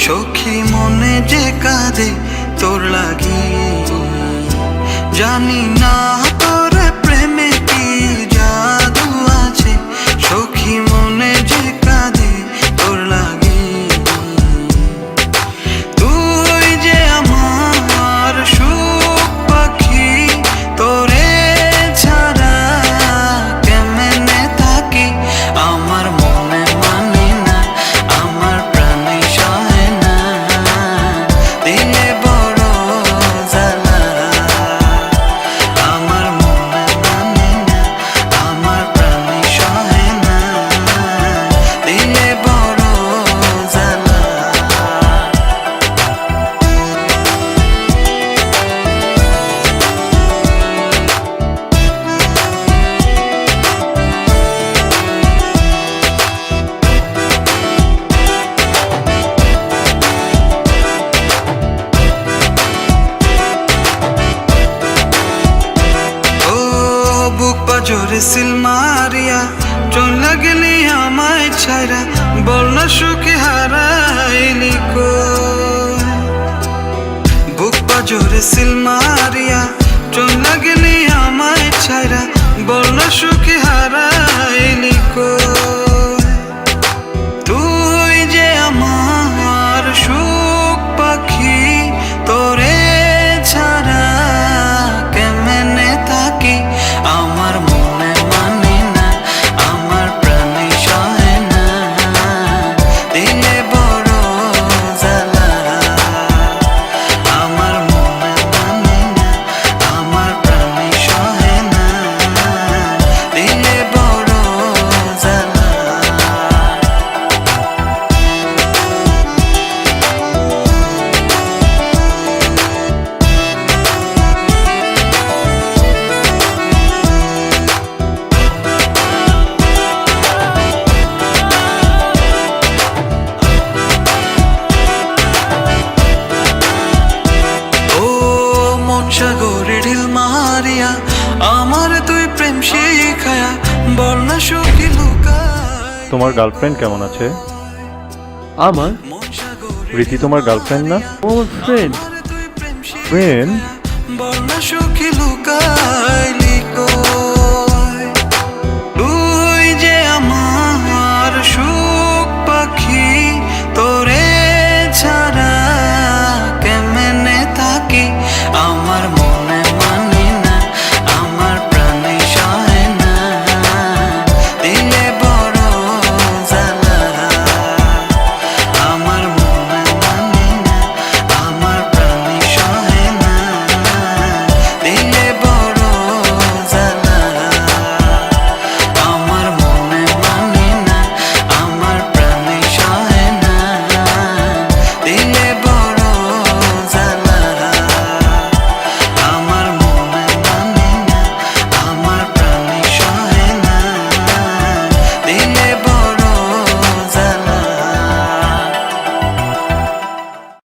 সখী মনে যে কাঁদে তোর লাগি, জানি না তোর প্রেমে কি জাদু আছে। সখী মনে যে কাঁদে তোর লাগি, তুই যে আমার সুখ পাখি, তোরে ছাড়া কেমনে থাকি। আমার মনে মানে না, আমার প্রাণে সহে না, দিলে বড় জ্বালা। আমার মনে মানে না, আমার প্রাণে সহে না, দিলে বড় জ্বালা। বুক পাজরে সিল মারিয়া চলে গেলি আমায় ছাইরা, বল না সুখে হারাইলি কই। বুক পাজরে সিল মারিয়া চলে গেলি আমায় ছাইরা, বল না সুখে হারাইলি কই। তুই যে আমার সুখ পাখি, তোরে ছাড়া কেমনে থাকি। আমার মনে মানে না, আমার প্রাণে সহে না, দিলে বড় জ্বালা। আমার মনে মানে না, আমার প্রাণে সহে না, দিলে বড় জ্বালা। সাগরে ঢিল মারিয়া আমার তুই প্রেম শিখায়া, বল না সুখী লুকায়। তোমার গার্লফ্রেন্ড কেমন আছে? আমার রীতি তোমার গার্লফ্রেন্ড না? ও ফ্রেন্ড। ফ্রেন্ড? বল না সুখী লুকাইলি কই। তুই যে আমার সুখ পাখি, তোরে ছাড়া কেমনে থাকি। আমার